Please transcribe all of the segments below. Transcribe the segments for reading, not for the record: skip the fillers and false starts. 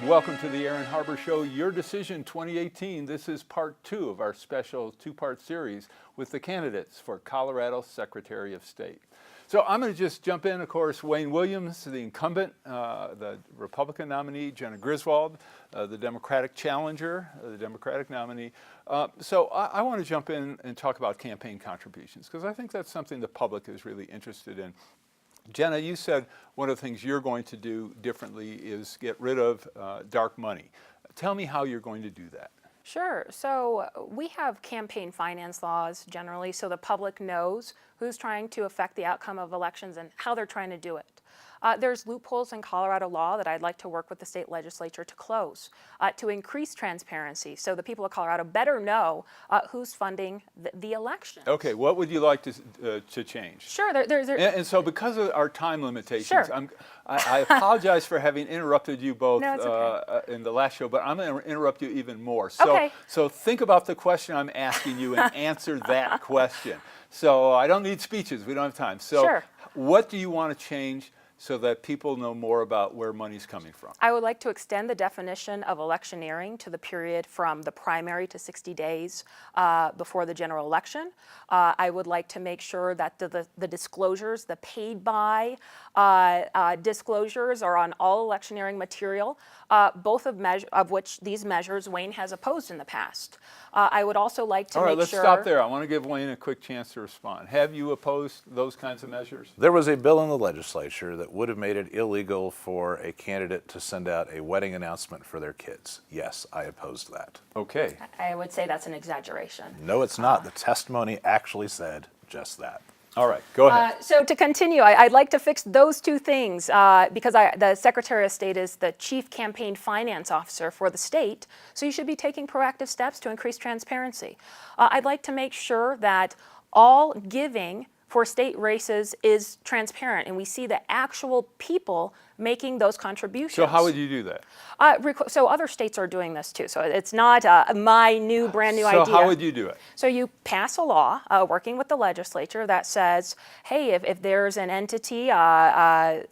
Welcome to the Aaron Harber Show, Your Decision 2018. This is part 2 of our special two-part series with the candidates for Colorado Secretary of State. So I'm going to just jump in, of course, Wayne Williams, the incumbent, the Republican nominee, Jena Griswold, the Democratic challenger, the Democratic nominee. So I want to jump in and talk about campaign contributions, because I think that's something the public is really interested in. Jena, you said one of the things you're going to do differently is get rid of dark money. Tell me how you're going to do that. Sure. So we have campaign finance laws generally so the public knows who's trying to affect the outcome of elections and how they're trying to do it. There's loopholes in Colorado law that I'd like to work with the state legislature to close, to increase transparency so the people of Colorado better know who's funding the election. Okay, what would you like to change? Sure. And so because of our time limitations, sure. I apologize for having interrupted you both no, it's okay. In the last show, but I'm going to interrupt you even more. Okay. So think about the question I'm asking you and answer that question. So I don't need speeches. We don't have time. So sure. What do you want to change so that people know more about where money's coming from? I would like to extend the definition of electioneering to the period from the primary to 60 days before the general election. I would like to make sure that the disclosures, the paid by disclosures are on all electioneering material, both of which these measures Wayne has opposed in the past. I would also like to all right, make let's sure... stop there. I want to give Wayne a quick chance to respond. Have you opposed those kinds of measures? There was a bill in the legislature that would have made it illegal for a candidate to send out a wedding announcement for their kids. Yes, I opposed that. Okay. I would say that's an exaggeration. No, it's not. The testimony actually said just that. All right, go ahead. So to continue, I'd like to fix those two things because the Secretary of State is the chief campaign finance officer for the state, so you should be taking proactive steps to increase transparency. I'd like to make sure that all giving for state races is transparent and we see the actual people making those contributions. So how would you do that? So other states are doing this too. So it's not my brand new idea. So how would you do it? So you pass a law working with the legislature that says, hey, if there's an entity, an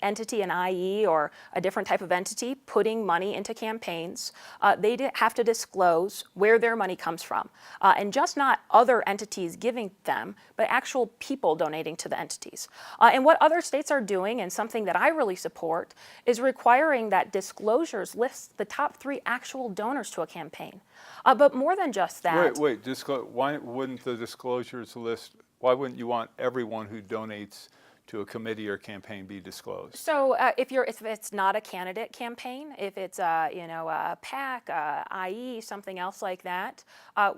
IE or a different type of entity putting money into campaigns, they have to disclose where their money comes from. And just not other entities giving them, but actual people donating to the entities. And what other states are doing, and something that I really support, is requiring that disclosures list the top 3 actual donors to a campaign. But more than just that. Wait, why wouldn't the disclosures list, why wouldn't you want everyone who donates to a committee or campaign be disclosed? So if it's not a candidate campaign, if it's a PAC, IE, something else like that,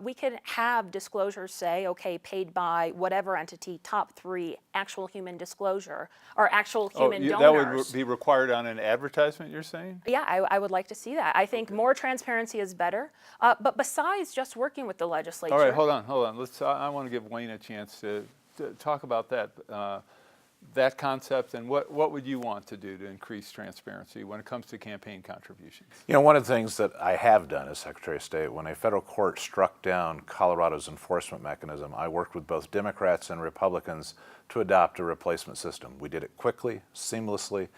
we could have disclosures say, okay, paid by whatever entity, top 3 actual human disclosure or actual human donors. That would be required on an advertisement, you're saying? Yeah, I would like to see that. I think more transparency is better. But besides just working with the legislature. All right, hold on. I want to give Wayne a chance to talk about that concept, and what would you want to do to increase transparency when it comes to campaign contributions? You know, one of the things that I have done as Secretary of State, when a federal court struck down Colorado's enforcement mechanism, I worked with both Democrats and Republicans to adopt a replacement system. We did it quickly, seamlessly.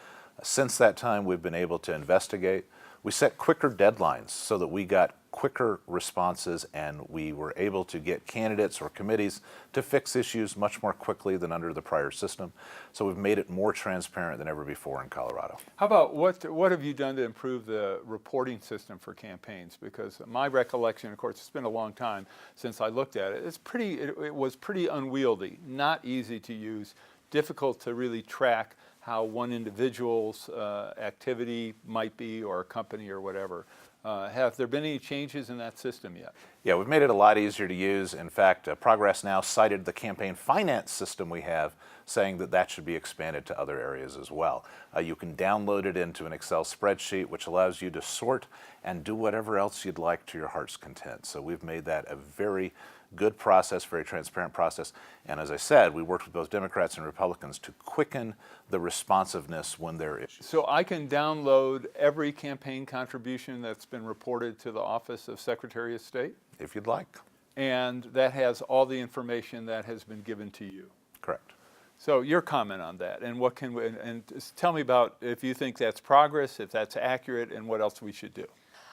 Since that time, we've been able to investigate. We set quicker deadlines so that we got quicker responses and we were able to get candidates or committees to fix issues much more quickly than under the prior system. So we've made it more transparent than ever before in Colorado. How about what have you done to improve the reporting system for campaigns? Because my recollection, of course, it's been a long time since I looked at it. It was pretty unwieldy, not easy to use, difficult to really track how one individual's activity might be, or a company or whatever. Have there been any changes in that system yet? Yeah, we've made it a lot easier to use. In fact, Progress Now cited the campaign finance system we have, saying that should be expanded to other areas as well. You can download it into an Excel spreadsheet, which allows you to sort and do whatever else you'd like to your heart's content. So we've made that a very good process, very transparent process. And as I said, we worked with both Democrats and Republicans to quicken the responsiveness when there are issues. So I can download every campaign contribution that's been reported to the Office of Secretary of State? If you'd like. And that has all the information that has been given to you? Correct. So your comment on that, and what can we, and just tell me about if you think that's progress, if that's accurate, and what else we should do.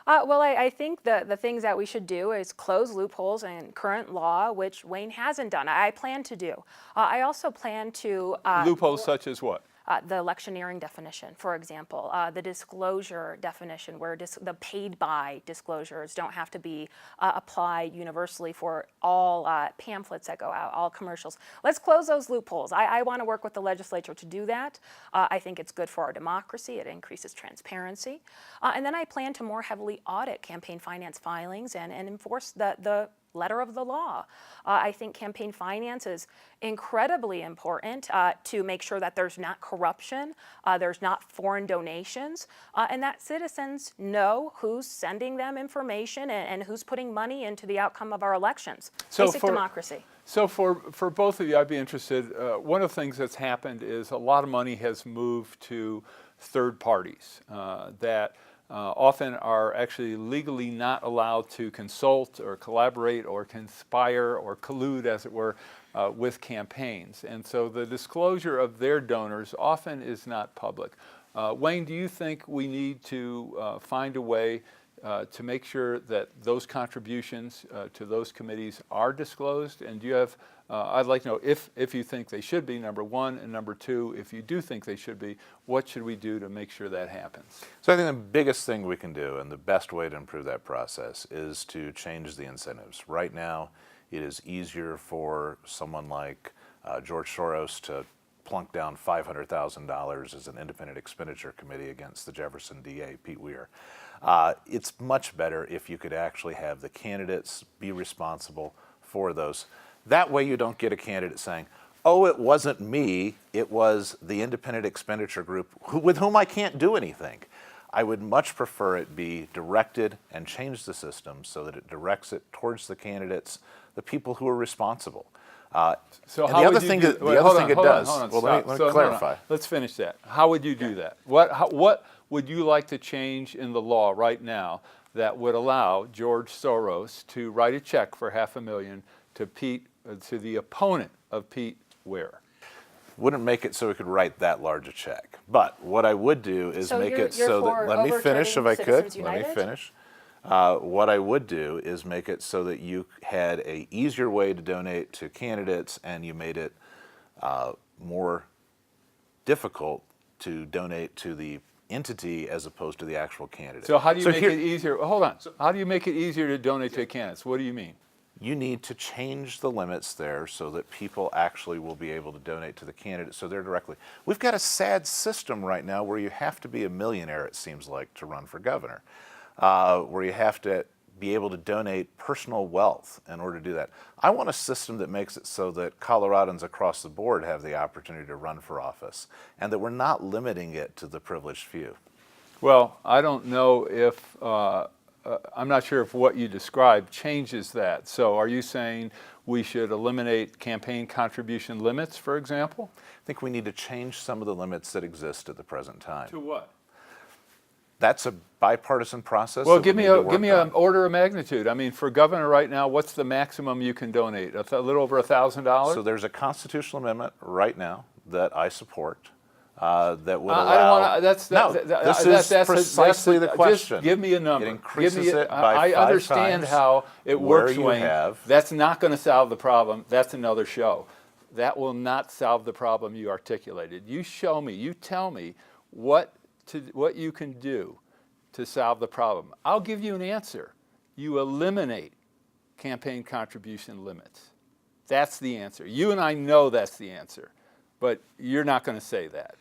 Well, I think the things that we should do is close loopholes in current law, which Wayne hasn't done. I plan to do. I also plan to Loopholes such as what? the electioneering definition, for example, the disclosure definition, where the paid by disclosures don't have to be applied universally for all pamphlets that go out, all commercials. Let's close those loopholes. I want to work with the legislature to do that. I think it's good for our democracy. It increases transparency. And then I plan to more heavily audit campaign finance filings and enforce the letter of the law. I think campaign finance is incredibly important to make sure that there's not corruption, there's not foreign donations, and that citizens know who's sending them information and who's putting money into the outcome of our elections. Basic democracy. So for both of you, I'd be interested, one of the things that's happened is a lot of money has moved to third parties that often are actually legally not allowed to consult or collaborate or conspire or collude, as it were, with campaigns. And so the disclosure of their donors often is not public. Wayne, do you think we need to find a way to make sure that those contributions to those committees are disclosed? And do you have, I'd like to know if you think they should be, number one, and number two, if you do think they should be, what should we do to make sure that happens? So I think the biggest thing we can do and the best way to improve that process is to change the incentives. Right now, it is easier for someone like George Soros to plunk down $500,000 as an independent expenditure committee against the Jefferson DA, Pete Weir. It's much better if you could actually have the candidates be responsible for those. That way you don't get a candidate saying, oh, it wasn't me, it was the independent expenditure group with whom I can't do anything. I would much prefer it be directed and change the system so that it directs it towards the candidates, the people who are responsible. So the other thing it does, well, let me clarify. No. Let's finish that. How would you do that? What would you like to change in the law right now that would allow George Soros to write a check for $500,000 to the opponent of Pete Weir? Wouldn't make it so we could write that large a check. But what I would do is make it so that, let me finish if I could, let me finish. What I would do is make it so that you had a easier way to donate to candidates and you made it more difficult to donate to the entity as opposed to the actual candidate. So how do you make it easier? Hold on. How do you make it easier to donate to candidates? What do you mean? You need to change the limits there so that people actually will be able to donate to the candidate so they're directly. We've got a sad system right now where you have to be a millionaire, it seems like, to run for governor, where you have to be able to donate personal wealth in order to do that. I want a system that makes it so that Coloradans across the board have the opportunity to run for office and that we're not limiting it to the privileged few. Well, I don't know if I'm not sure if what you described changes that. So are you saying we should eliminate campaign contribution limits, for example? I think we need to change some of the limits that exist at the present time. To what? That's a bipartisan process. Well, give me an order of magnitude. I mean, for governor right now, what's the maximum you can donate? A little over $1,000? So there's a constitutional amendment right now that I support. That would allow. I don't want to. This is precisely the question. Just give me a number. It increases it by I 5 understand times how it works, you Wayne. That's not going to solve the problem. That's another show. That will not solve the problem you articulated. You show me. You tell me what you can do to solve the problem. I'll give you an answer. You eliminate campaign contribution limits. That's the answer. You and I know that's the answer, but you're not going to say that.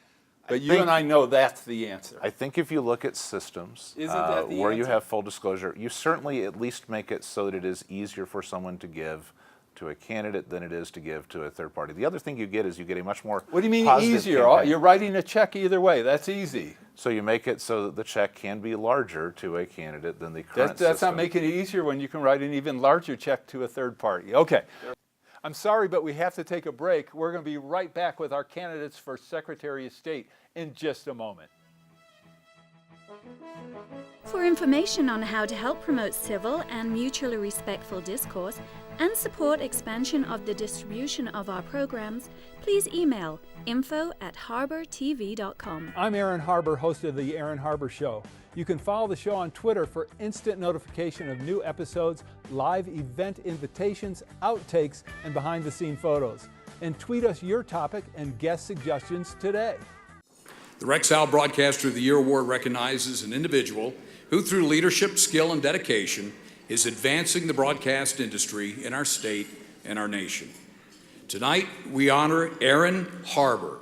But you and I know that's the answer. I think if you look at systems where you have full disclosure, you certainly at least make it so that it is easier for someone to give to a candidate than it is to give to a third party. The other thing you get is you get a much more What do you mean easier? Campaign. You're writing a check either way. That's easy. So you make it so that the check can be larger to a candidate than the current system. That's not making it easier when you can write an even larger check to a third party. Okay. I'm sorry, but we have to take a break. We're going to be right back with our candidates for Secretary of State in just a moment. For information on how to help promote civil and mutually respectful discourse and support expansion of the distribution of our programs, please email info@harbertv.com. I'm Aaron Harber, host of The Aaron Harber Show. You can follow the show on Twitter for instant notification of new episodes, live event invitations, outtakes, and behind-the-scene photos. And tweet us your topic and guest suggestions today. The Rex Howell Broadcaster of the Year Award recognizes an individual who, through leadership, skill, and dedication, is advancing the broadcast industry in our state and our nation. Tonight, we honor Aaron Harber.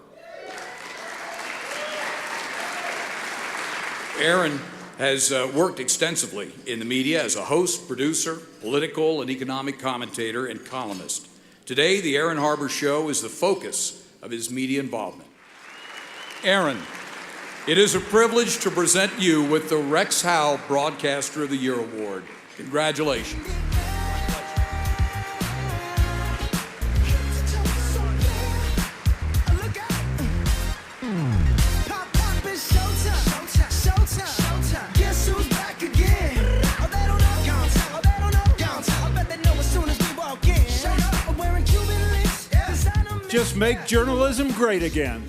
Aaron has worked extensively in the media as a host, producer, political and economic commentator, and columnist. Today, the Aaron Harber Show is the focus of his media involvement. Aaron, it is a privilege to present you with the Rex Howell Broadcaster of the Year Award. Congratulations. Just make journalism great again.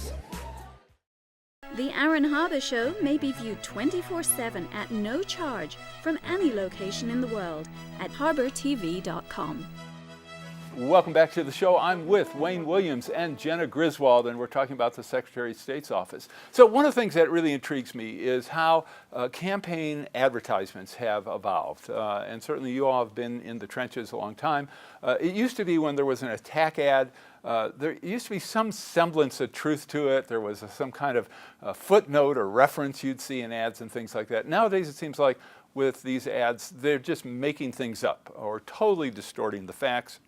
The Aaron Harber Show may be viewed 24/7 at no charge from any location in the world at harbertv.com. Welcome back to the show. I'm with Wayne Williams and Jena Griswold, and we're talking about the Secretary of State's office. So one of the things that really intrigues me is how campaign advertisements have evolved. And certainly you all have been in the trenches a long time. It used to be when there was an attack ad, there used to be some semblance of truth to it. There was some kind of footnote or reference you'd see in ads and things like that. Nowadays it seems like with these ads, they're just making things up or totally distorting the facts.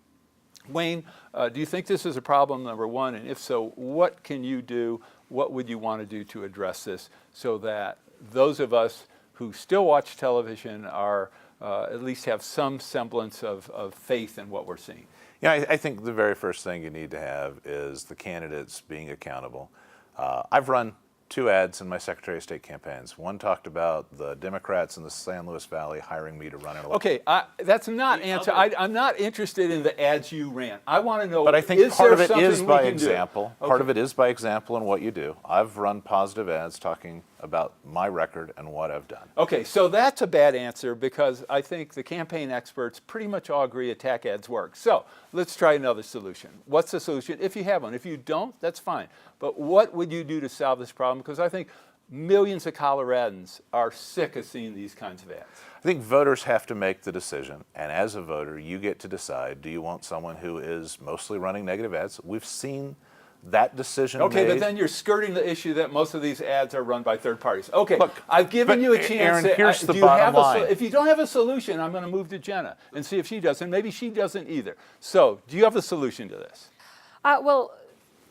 Wayne, do you think this is a problem, number one? And if so, what can you do? What would you want to do to address this so that those of us who still watch television are at least have some semblance of faith in what we're seeing? Yeah, I think the very first thing you need to have is the candidates being accountable. I've run 2 ads in my Secretary of State campaigns. One talked about the Democrats in the San Luis Valley hiring me to run an election. Okay, that's not answer. I'm not interested in the ads you ran. I want to know. But I think is part of there it is something by we can do? example. Okay. Part of it is by example in what you do. I've run positive ads talking about my record and what I've done. Okay, so that's a bad answer because I think the campaign experts pretty much all agree attack ads work. So let's try another solution. What's the solution? If you have one. If you don't, that's fine. But what would you do to solve this problem? Because I think millions of Coloradans are sick of seeing these kinds of ads. I think voters have to make the decision, and as a voter, you get to decide, do you want someone who is mostly running negative ads? We've seen that decision Okay, made. but then you're skirting the issue that most of these ads are run by third parties. Okay, Look, I've given you a chance. Aaron, here's the do you bottom have line. if you don't have a solution, I'm going to move to Jena and see if she does, and maybe she doesn't either. So, do you have a solution to this? Well,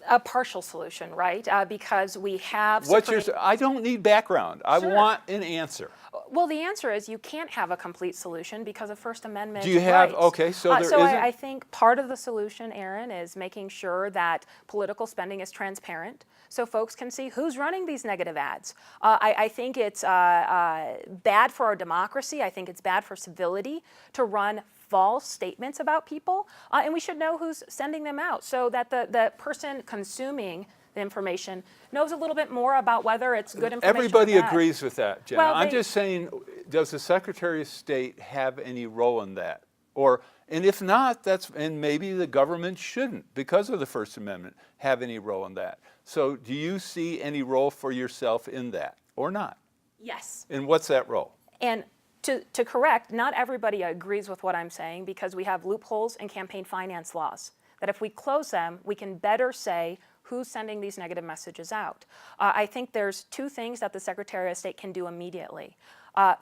a partial solution, right? Because we have. I don't need background. I Sure. want an answer. Well, the answer is you can't have a complete solution because of First Amendment Do you have- rights. okay, so there so isn't- I think part of the solution, Aaron, is making sure that political spending is transparent so folks can see who's running these negative ads. I think it's bad for our democracy. I think it's bad for civility to run false statements about people, and we should know who's sending them out so that the person consuming the information knows a little bit more about whether it's good information Everybody or bad. agrees with that, Jena. Well, I'm they- just saying, does the Secretary of State have any role in that? And if not, and maybe the government shouldn't, because of the First Amendment, have any role in that. So do you see any role for yourself in that, or not? Yes. And what's that role? And to correct, not everybody agrees with what I'm saying because we have loopholes in campaign finance laws that if we close them, we can better say who's sending these negative messages out. I think there's 2 things that the Secretary of State can do immediately.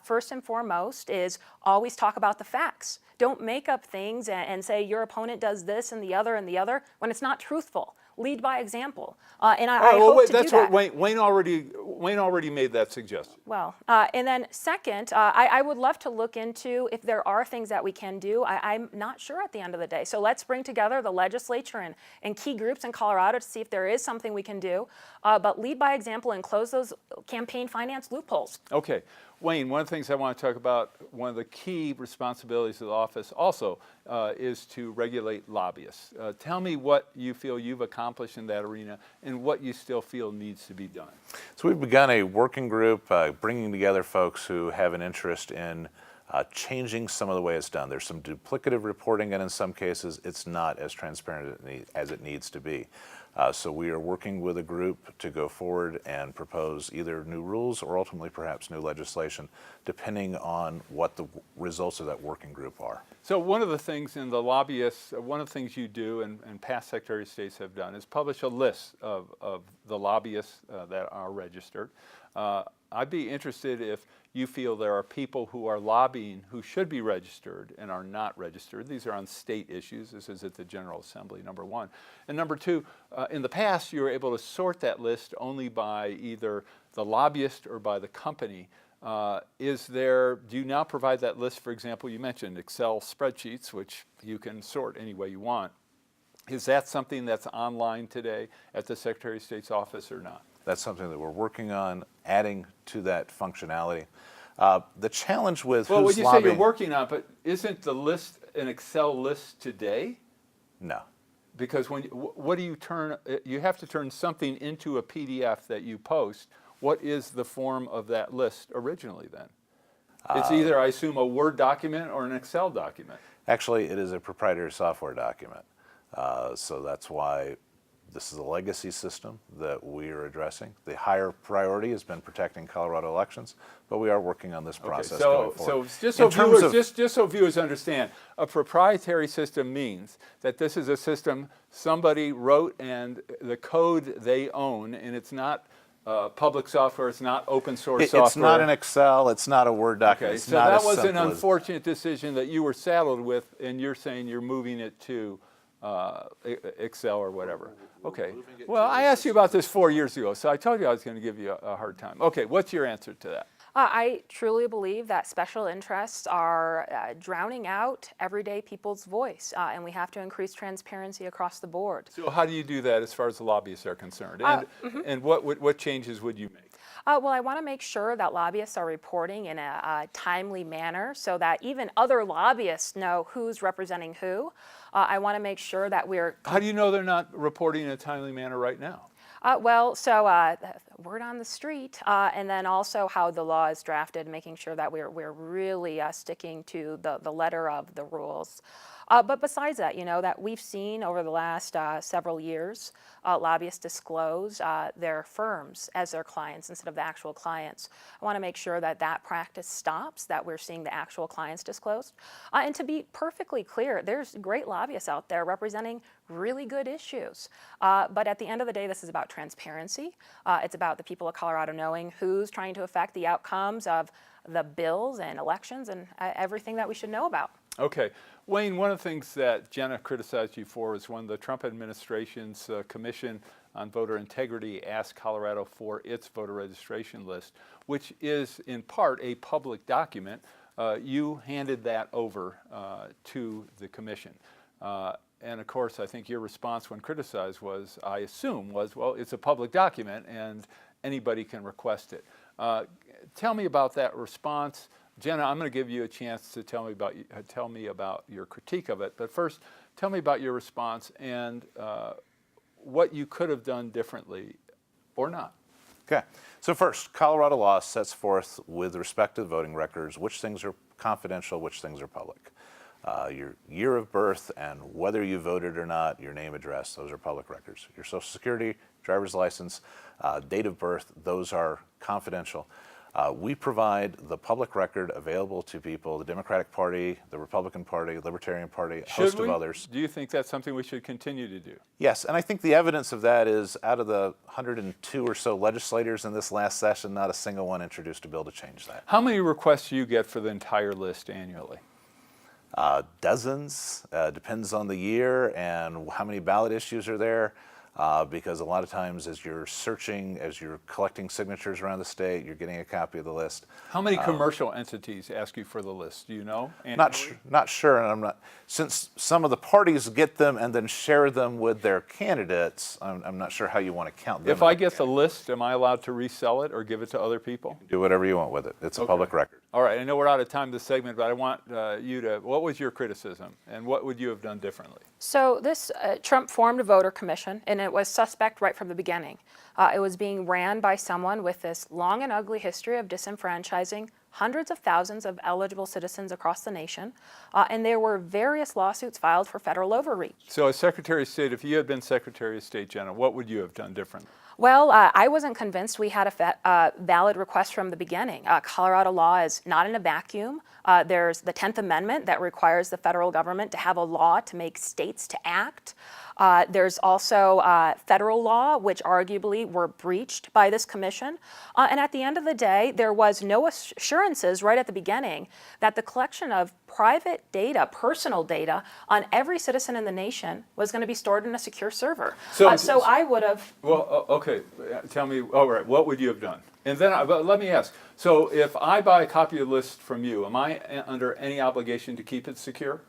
First and foremost is always talk about the facts. Don't make up things and say your opponent does this and the other when it's not truthful. Lead by example. And I hope to that's do that. what Wayne already made that suggestion. Well, and then second, I would love to look into if there are things that we can do. I'm not sure at the end of the day. So let's bring together the legislature and key groups in Colorado to see if there is something we can do. But lead by example and close those campaign finance loopholes. Okay. Wayne, one of the things I want to talk about, one of the key responsibilities of the office also is to regulate lobbyists. Tell me what you feel you've accomplished in that arena and what you still feel needs to be done. So we've begun a working group bringing together folks who have an interest in changing some of the way it's done. There's some duplicative reporting, and in some cases, it's not as transparent as it needs to be. So we are working with a group to go forward and propose either new rules or ultimately perhaps new legislation, depending on what the results of that working group are. So one of the things in the lobbyists, one of the things you do and past Secretary of States have done is publish a list of the lobbyists that are registered. I'd be interested if you feel there are people who are lobbying who should be registered and are not registered. These are on state issues. This is at the General Assembly, number one. And number two, in the past, you were able to sort that list only by either the lobbyist or by the company. Do you now provide that list? For example, you mentioned Excel spreadsheets, which you can sort any way you want. Is that something that's online today at the Secretary of State's office or not? That's something that we're working on, adding to that functionality. The challenge with well, who's when you lobbying, say you're working on it, but isn't the list an Excel list today? No. Because what do you turn? You have to turn something into a PDF that you post. What is the form of that list originally then? It's either, I assume, a Word document or an Excel document. Actually, it is a proprietary software document. So that's why this is a legacy system that we are addressing. The higher priority has been protecting Colorado elections, but we are working on this process going forward. So just so viewers understand, a proprietary system means that this is a system somebody wrote and the code they own, and it's not public software, it's not open source software. It's not an Excel, it's not a Word document. Okay, it's so not that as was an simple as- unfortunate decision that you were saddled with, and you're saying you're moving it to Excel or whatever. Okay. Well, I asked you about this 4 years ago, so I told you I was going to give you a hard time. Okay, what's your answer to that? I truly believe that special interests are drowning out everyday people's voice, and we have to increase transparency across the board. So how do you do that as far as the lobbyists are concerned? And what changes would you make? Well, I want to make sure that lobbyists are reporting in a timely manner so that even other lobbyists know who's representing who. I want to make sure that we're... How do you know they're not reporting in a timely manner right now? Word on the street, and then also how the law is drafted, making sure that we're really sticking to the letter of the rules. But besides that, that we've seen over the last several years, lobbyists disclose their firms as their clients instead of the actual clients. I want to make sure that that practice stops, that we're seeing the actual clients disclosed. And to be perfectly clear, there's great lobbyists out there representing really good issues. But at the end of the day, this is about transparency. It's about the people of Colorado knowing who's trying to affect the outcomes of the bills and elections and everything that we should know about. Okay. Wayne, one of the things that Jena criticized you for is when the Trump administration's Commission on Voter Integrity asked Colorado for its voter registration list, which is in part a public document. You handed that over to the Commission. And of course, I think your response when criticized was, I assume, was, well, it's a public document and anybody can request it. Tell me about that response. Jena, I'm going to give you a chance to tell me about your critique of it. But first, tell me about your response and what you could have done differently or not. Okay. So first, Colorado law sets forth with respect to the voting records which things are confidential, which things are public. Your year of birth and whether you voted or not, your name, address, those are public records. Your Social Security, driver's license, date of birth, those are confidential. We provide the public record available to people, the Democratic Party, the Republican Party, Libertarian Party, a host of others. Do you think that's something we should continue to do? Yes, and I think the evidence of that is out of the 102 or so legislators in this last session, not a single one introduced a bill to change that. How many requests do you get for the entire list annually? Dozens, depends on the year and how many ballot issues are there. because a lot of times as you're searching, as you're collecting signatures around the state, you're getting a copy of the list. How many commercial entities ask you for the list? Do you know? Not sure, and I'm not. Since some of the parties get them and then share them with their candidates, I'm not sure how you want to count them. If I get the list, am I allowed to resell it or give it to other people? Do whatever you want with it. It's a public record. All right, I know we're out of time this segment, but I want you to, what was your criticism and what would you have done differently? So this, Trump formed a voter commission, and it was suspect right from the beginning. It was being ran by someone with this long and ugly history of disenfranchising hundreds of thousands of eligible citizens across the nation, and there were various lawsuits filed for federal overreach. So as Secretary of State, if you had been Secretary of State, Jena, what would you have done differently? Well, I wasn't convinced we had a valid request from the beginning. Colorado law is not in a vacuum. There's the 10th Amendment that requires the federal government to have a law to make states to act. There's also federal law, which arguably were breached by this commission. And at the end of the day, there was no assurances right at the beginning that the collection of private data, personal data, on every citizen in the nation was going to be stored in a secure server. So I would have... Well, okay, tell me, all right, what would you have done? And then, but let me ask, so if I buy a copy of the list from you, am I under any obligation to keep it secure?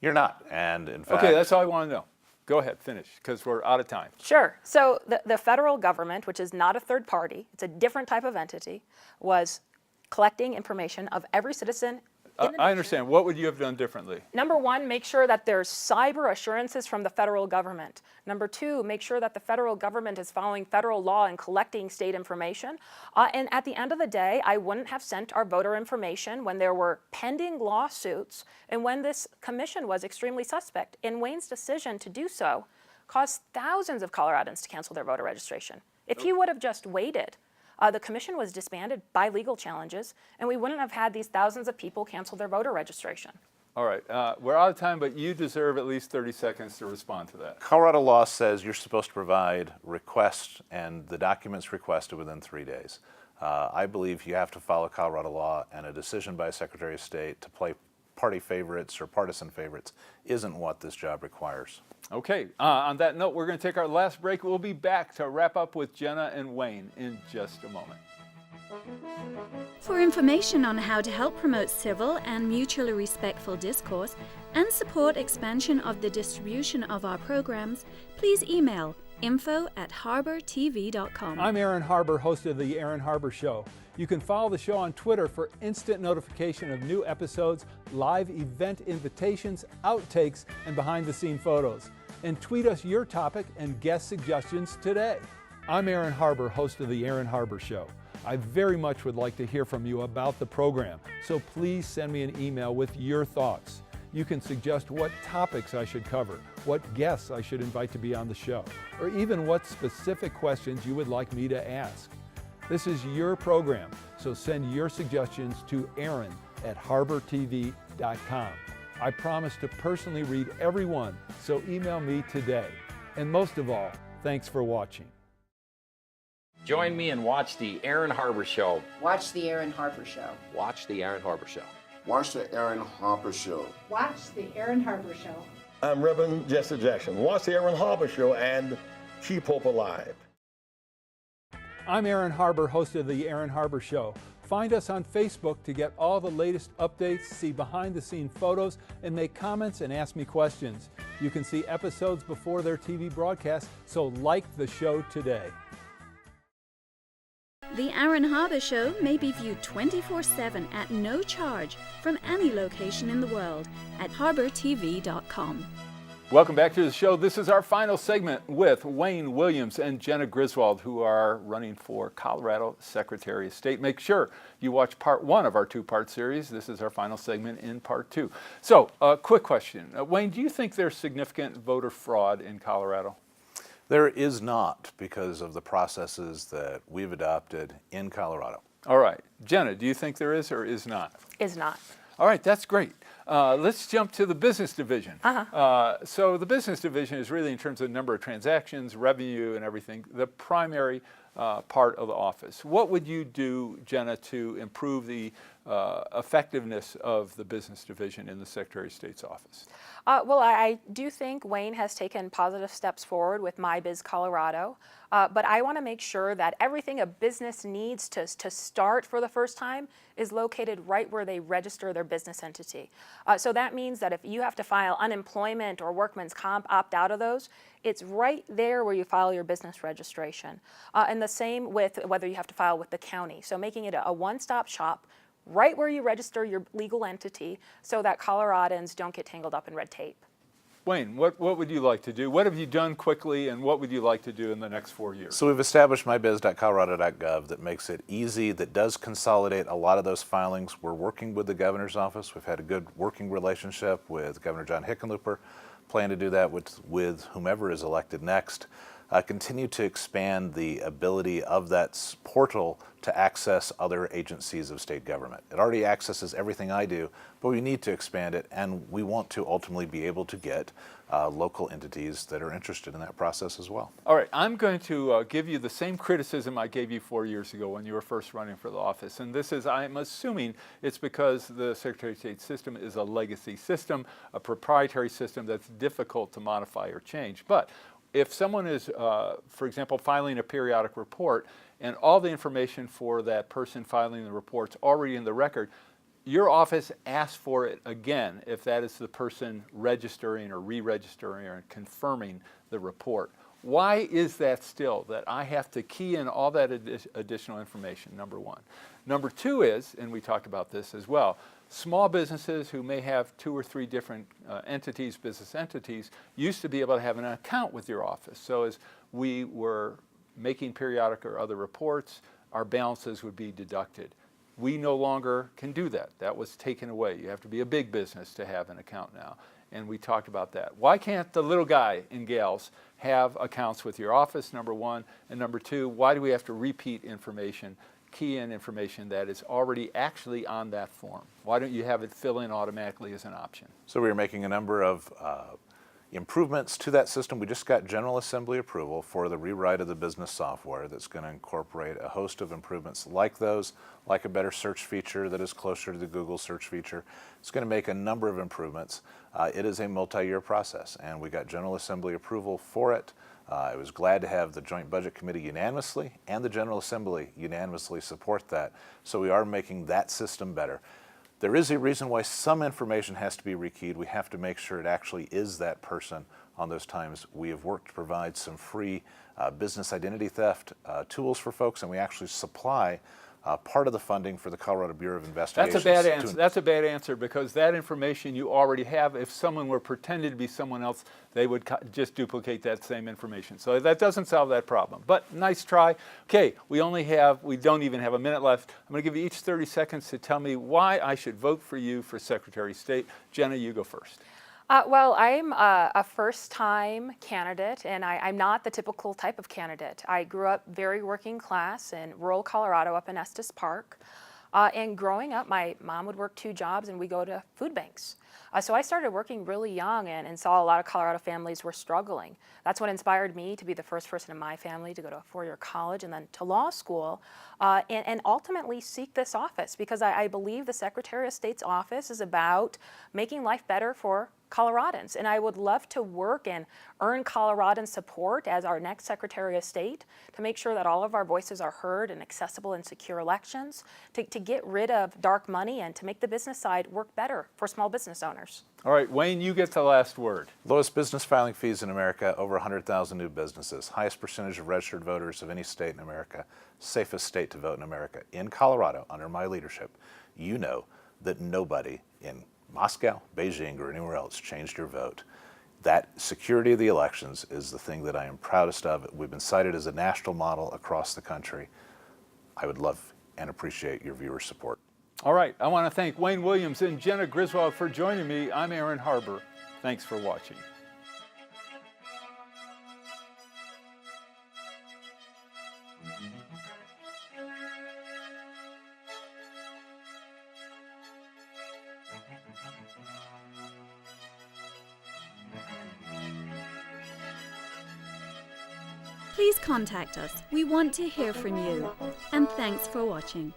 You're not, and in fact... Okay, that's all I want to know. Go ahead, finish, because we're out of time. Sure. So the federal government, which is not a third party, it's a different type of entity, was collecting information of every citizen in the nation. I understand. What would you have done differently? Number one, make sure that there's cyber assurances from the federal government. Number two, make sure that the federal government is following federal law and collecting state information. And at the end of the day, I wouldn't have sent our voter information when there were pending lawsuits and when this commission was extremely suspect. And Wayne's decision to do so caused thousands of Coloradans to cancel their voter registration. If he would have just waited, the commission was disbanded by legal challenges, and we wouldn't have had these thousands of people cancel their voter registration. All right, we're out of time, but you deserve at least 30 seconds to respond to that. Colorado law says you're supposed to provide requests and the documents requested within 3 days. I believe you have to follow Colorado law, and a decision by a Secretary of State to play party favorites or partisan favorites isn't what this job requires. Okay, on that note, we're going to take our last break. We'll be back to wrap up with Jena and Wayne in just a moment. For information on how to help promote civil and mutually respectful discourse and support expansion of the distribution of our programs, please email info@harbertv.com. I'm Aaron Harber, host of The Aaron Harber Show. You can follow the show on Twitter for instant notification of new episodes, live event invitations, outtakes, and behind-the-scene photos. And tweet us your topic and guest suggestions today. I'm Aaron Harber, host of The Aaron Harber Show. I very much would like to hear from you about the program, so please send me an email with your thoughts. You can suggest what topics I should cover, what guests I should invite to be on the show, or even what specific questions you would like me to ask. This is your program, so send your suggestions to aaron@harbertv.com. I promise to personally read every one, so email me today. And most of all, thanks for watching. Join me and watch The Aaron Harber Show. Watch The Aaron Harber Show. Watch The Aaron Harber Show. Watch The Aaron Harper Show. Watch The Aaron Harber Show. I'm Reverend Jesse Jackson. Watch The Aaron Harber Show and Keep Hope Alive. I'm Aaron Harber, host of The Aaron Harber Show. Find us on Facebook to get all the latest updates, see behind-the-scene photos, and make comments and ask me questions. You can see episodes before their TV broadcast, so like the show today. The Aaron Harber Show may be viewed 24/7 at no charge from any location in the world at harbertv.com. Welcome back to the show. This is our final segment with Wayne Williams and Jena Griswold, who are running for Colorado Secretary of State. Make sure you watch part one of our two-part series. This is our final segment in part two. So, quick question. Wayne, do you think there's significant voter fraud in Colorado? There is not, because of the processes that we've adopted in Colorado. All right. Jena, do you think there is or is not? Is not. All right, that's great. Let's jump to the business division. So the business division is really, in terms of number of transactions, revenue, and everything, the primary part of the office. What would you do, Jena, to improve the effectiveness of the business division in the Secretary of State's office? Well, I do think Wayne has taken positive steps forward with MyBiz Colorado, but I want to make sure that everything a business needs to start for the first time is located right where they register their business entity. So that means that if you have to file unemployment or workman's comp, opt out of those, it's right there where you file your business registration. And the same with whether you have to file with the county. So making it a one-stop shop right where you register your legal entity so that Coloradans don't get tangled up in red tape. Wayne, what would you like to do? What have you done quickly, and what would you like to do in the next 4 years? So we've established mybiz.colorado.gov that makes it easy, that does consolidate a lot of those filings. We're working with the governor's office. We've had a good working relationship with Governor John Hickenlooper. Plan to do that with whomever is elected next. Continue to expand the ability of that portal to access other agencies of state government. It already accesses everything I do, but we need to expand it, and we want to ultimately be able to get local entities that are interested in that process as well. All right, I'm going to give you the same criticism I gave you 4 years ago when you were first running for the office, and this is, I'm assuming it's because the Secretary of State system is a legacy system, a proprietary system that's difficult to modify or change. But if someone is, for example, filing a periodic report and all the information for that person filing the report's already in the record, your office asks for it again if that is the person registering or re-registering or confirming the report. Why is that still that I have to key in all that additional information, number one? Number two is, and we talked about this as well, small businesses who may have 2 or 3 different entities, business entities, used to be able to have an account with your office. So as we were making periodic or other reports, our balances would be deducted. We no longer can do that. That was taken away. You have to be a big business to have an account now. And we talked about that. Why can't the little guy and gals have accounts with your office, number one? And number two, why do we have to repeat information, key in information that is already actually on that form? Why don't you have it fill in automatically as an option? So we are making a number of improvements to that system. We just got General Assembly approval for the rewrite of the business software that's going to incorporate a host of improvements like those, like a better search feature that is closer to the Google search feature. It's going to make a number of improvements. It is a multi-year process, and we got General Assembly approval for it. I was glad to have the Joint Budget Committee unanimously and the General Assembly unanimously support that. So we are making that system better. There is a reason why some information has to be rekeyed. We have to make sure it actually is that person on those times. We have worked to provide some free business identity theft tools for folks, and we actually supply part of the funding for the Colorado Bureau of Investigations. That's a bad answer. That's a bad answer because that information you already have. If someone were pretending to be someone else, they would just duplicate that same information. So that doesn't solve that problem. But nice try. Okay, we don't even have a minute left. I'm going to give you each 30 seconds to tell me why I should vote for you for Secretary of State. Jena, you go first. Well, I'm a first-time candidate, and I'm not the typical type of candidate. I grew up very working class in rural Colorado up in Estes Park. And growing up, my mom would work 2 jobs, and we go to food banks. So I started working really young and saw a lot of Colorado families were struggling. That's what inspired me to be the first person in my family to go to a 4-year college and then to law school and ultimately seek this office because I believe the Secretary of State's office is about making life better for Coloradans. And I would love to work and earn Coloradan support as our next Secretary of State to make sure that all of our voices are heard in accessible and secure elections, to get rid of dark money and to make the business side work better for small business owners. All right, Wayne, you get the last word. Lowest business filing fees in America, over 100,000 new businesses, highest percentage of registered voters of any state in America, safest state to vote in America. In Colorado, under my leadership, you know that nobody in Moscow, Beijing, or anywhere else changed your vote. That security of the elections is the thing that I am proudest of. We've been cited as a national model across the country. I would love and appreciate your viewer support. All right, I want to thank Wayne Williams and Jena Griswold for joining me. I'm Aaron Harber. Thanks for watching. Please contact us. We want to hear from you. And thanks for watching.